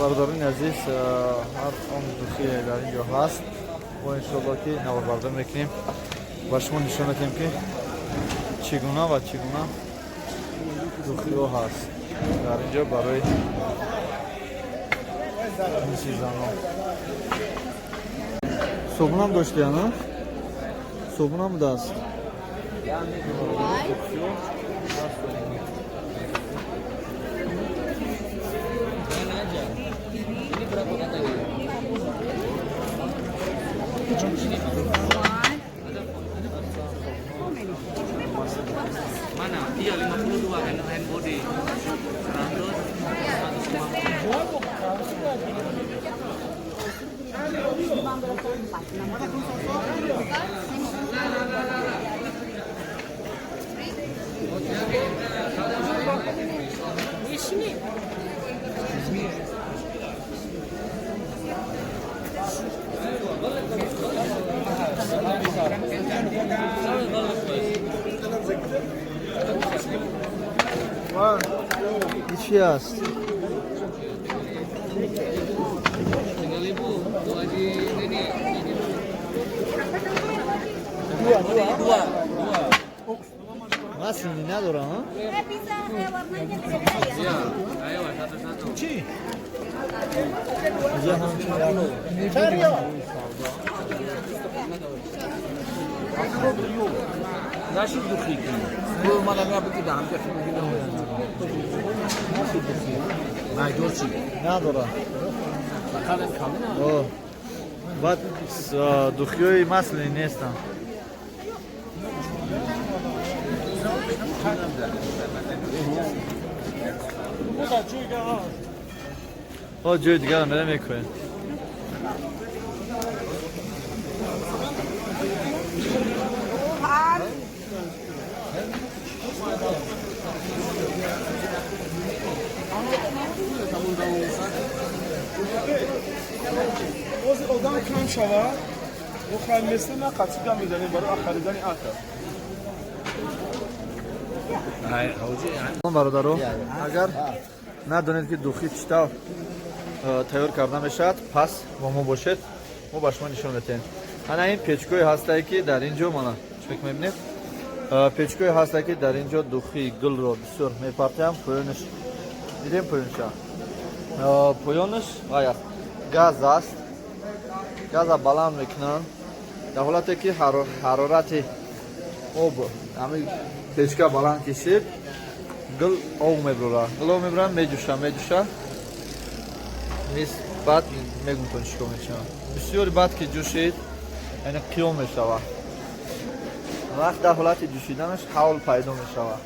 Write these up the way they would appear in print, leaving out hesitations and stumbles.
برادران عزیز هر آن دوخی در اینجا هست و انشاءالله که نواربردار میکنیم و شما نشان میدیم که چگونه و چگونه دوخی ها هست در اینجا برای این چیزان ها. صابون هم داشتی نه؟ صابون هم دست Mana? Iya 52 hand body. 100. چی است؟ dua. Masih نداره ها؟ Iya, ayo satu-satu. چی؟ اینجا Nasi duki. Bu malamnya begitu hampir begitu. Nasi duki. Maydochi. نداره. Bakalım kalın. اوه. بعد دوخیای مسئله نیستن. جای دیگر هم بره میکنیم. آدم کم شود و خیلی نه قطعی کم میدنیم برای خریدن آتا برادرو اگر ندونید که دوخی چطور تیار کرده میشد پس با ما باشید ما با شما نشون میدیم. انا این پیچکوی هسته که در اینجا مالا چک میبینید پیچکوی هسته که در اینجا دوخی گل رو بسیار میپرتیم. پایانش دیدیم پایانش آیا گاز است. گاز بلند میکنن در حالتی که حرارت آب همین پیچکا بلند کشید گل آب میبرن میجوشه نیست بعد میگم کنش کنید بسیار بعد که جوشید یعنی قیام میشود وقت در حالت جوشیدنش حول پیدا میشود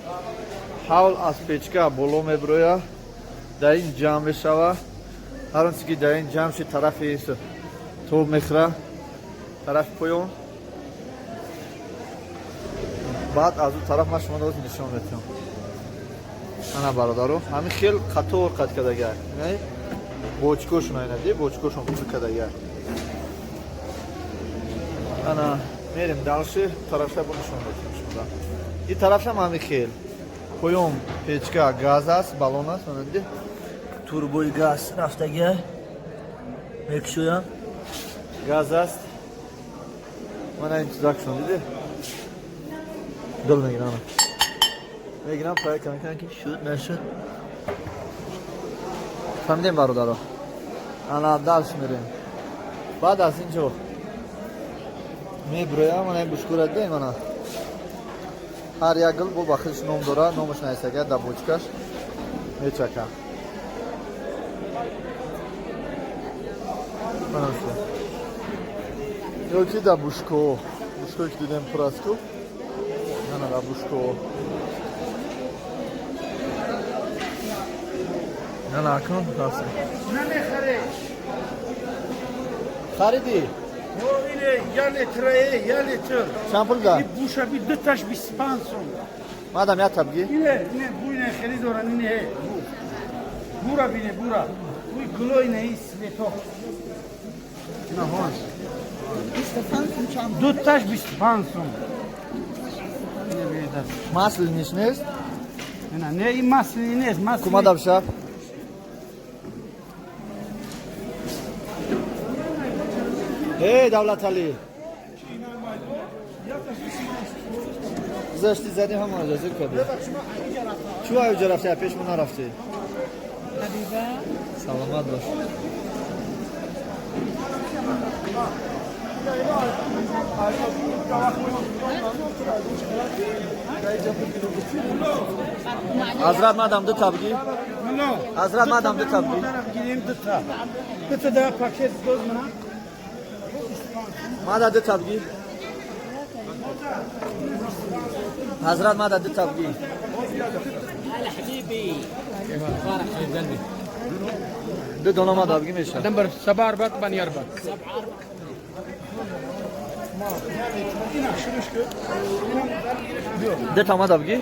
حول از پیچکا بالا میبروید در این جمع میشود هر آنچه که در این جمع شد طرفی تو میخوره طرف پایان بعد از اون طرف ما شما دوست نشون میدم. انا برادرو همین خیلی قطور قد کردگی نه بوچکوش نه بوچکوش هم خوب کردگی انا میریم دالش طرفش رو نشون میدم شما این طرفش هم همین خیلی پایان پیچکا گاز است بالون است مانده توربوی گاز رفتگی میکشویم گاز است من این چیزا کشون دیده دل میگیرم پای کمی که شد نشد فهمیدیم برادرها انا دالش میریم بعد از اینجا میبرویم من این بشکورت بیم انا هر یک گل با بخیش نام داره نامش نیستگه در بوچکش میچکم یکی در بوشکو که دیدیم پراسکو نه در بوشکو نه کن درسته نه خریدی؟ اینه یا لیتر چند پول دار؟ این بوشه بی دو تاش 25 سوم مادم یا تبگی؟ اینه بوینه خیلی دارن اینه بورا بینه بورا بوی گلو اینه ایست لیتو نه هاش دو تاش 25 سوم اینه بیدر مسئله نیست؟ نه این مسئله نیست کما دبشه؟ Hey Davlat Ali. Zashti zadi ham ijozat kadi. Chu ay rafte ya pesh muna rafte. Salomat bosh. Hazrat madamdı tabgi. Hazrat madamdı tabgi. Gireyim dıta. Dıta da paket göz bana. Madadı tabgi. Hazrat madadı tabgi. هلا حبيبي مبارك حبيب قلبي De donama tabgi meşa. نمبر 7 أربعة 8 4 De tama tabgi.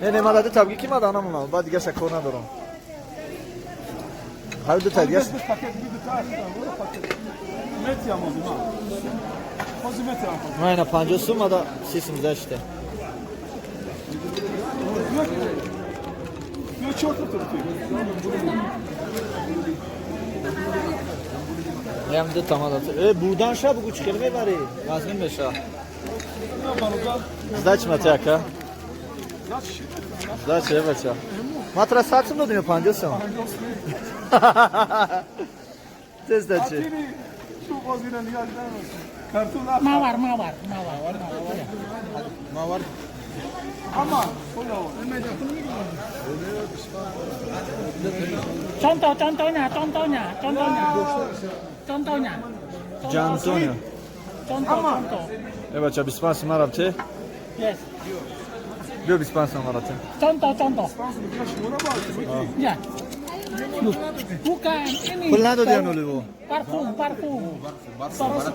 Ne madadı tabgi kim adı anamın al. Badi gerçek kona durum. Haydi tabgi. Paket bir dıta açtı. Paket. Met yamadı ha. Fazla met yamadı. Aynen pancosu ma da sesimiz işte. Yok çok oturdu. Hem de tama da. Buradan şa bu üç kelime var. Nazmin meşa. Ne balıklar? Zdać Matiaka. Yaş şişe. Zdać evaça. Matra saçım da dönüyor pancosu. Tez daçı. Atini şu vaziyla niyaz vermesin. Kartınlar. Mawar. Ma var. Ama o da o. Contohnya. Can Antonio. Contoh. Evaça bispas marabte. Yes. Bio bispas marabte. Contoh. Şuna bak. Ya. Bukan ini. Kulnado diyen oluyor bu. Parfum.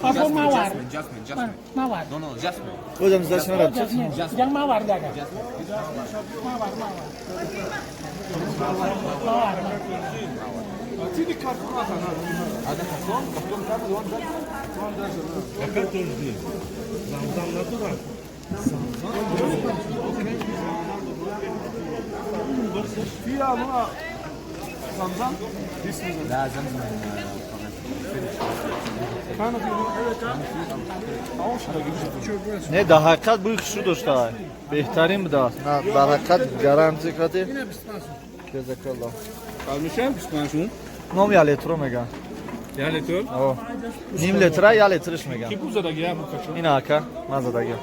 Parfum mawar. Mawar. No, no, Jasmine. Hocam zdać marabte. Yang mawar jaga. Mawar. Atini kartını atan ha. هذا كرتون في buna Zamzam. Bismillah. لا زمزم Kanı diyor. Evet ha. Avuç da gibi. Ne daha hakikat bu ikisi dostlar. Behtarin mi daha? Na daha hakikat garanti kati. Jazakallah. Almışım bismillah. Nom ya letro mega. Ya letör. O. Nim letra ya letriş mega. Ki buza da gel bu kaçı. İna haka. Maza da gel.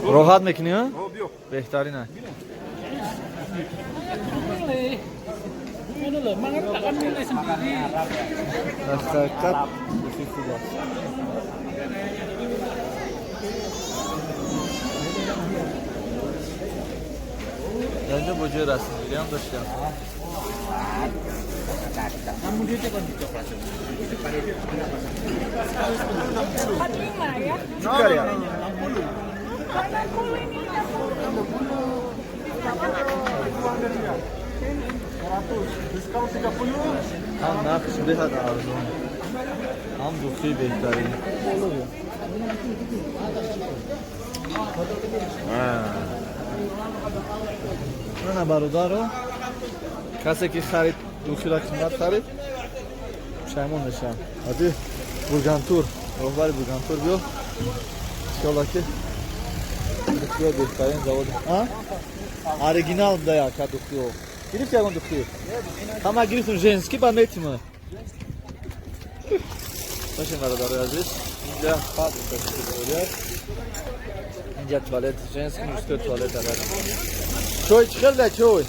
Rohat mekniyor? Yok. Behtarin ha. Ini loh, mengatakan nilai sendiri. Hakikat bu ikisi de. Bence bu cerasın. Biliyorum dostlar. Kamu dia cekon di coklat. Ya. Çıkar ya. Diskont 30. Ham nakış behat arzu. Ham dukhi behtarin. Ana barudaro. Kase ki xarid dukhi ra qimmat xarid. Pushaymon nisham. Hadi Burgantur. Rohbari Burgantur biyo. İnşallah ki dukhi behtarin zavod. Ha? Original da ya ka dukhi o. Girif ya gon dukhi. Ama girifun женский пометимо. Очень благодарю, Азиз. Инdia фабрика говорят. Инdia туалет, женский, мужской туалет. Чой, чхел да чой.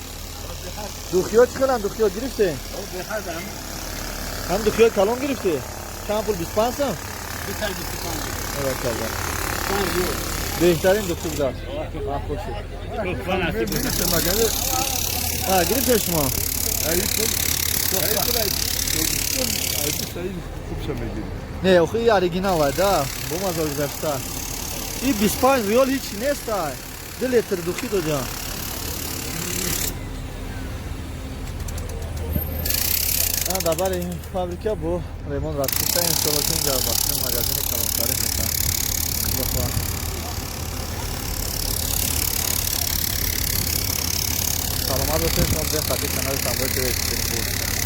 Духиё чхелан, духиё гирифте. Ham dukhiyo kalon girifte. Chand pul 20 so'm? Evet kaldı. Behtarin dukhi buda. Mahfuzi. Ha, girifte shuma. Ne, oxi original var da. Bu mazal guzashta. İyi 25 riyal hiç nesta. 2 litr dukhi dojan. Dabar این فابریکا bu ریمون راتیستا انشالله که اینجا باشه مغازین کلانکاری میکنن بخواه سلامت باشید شما بزن خطی کانال سامبای که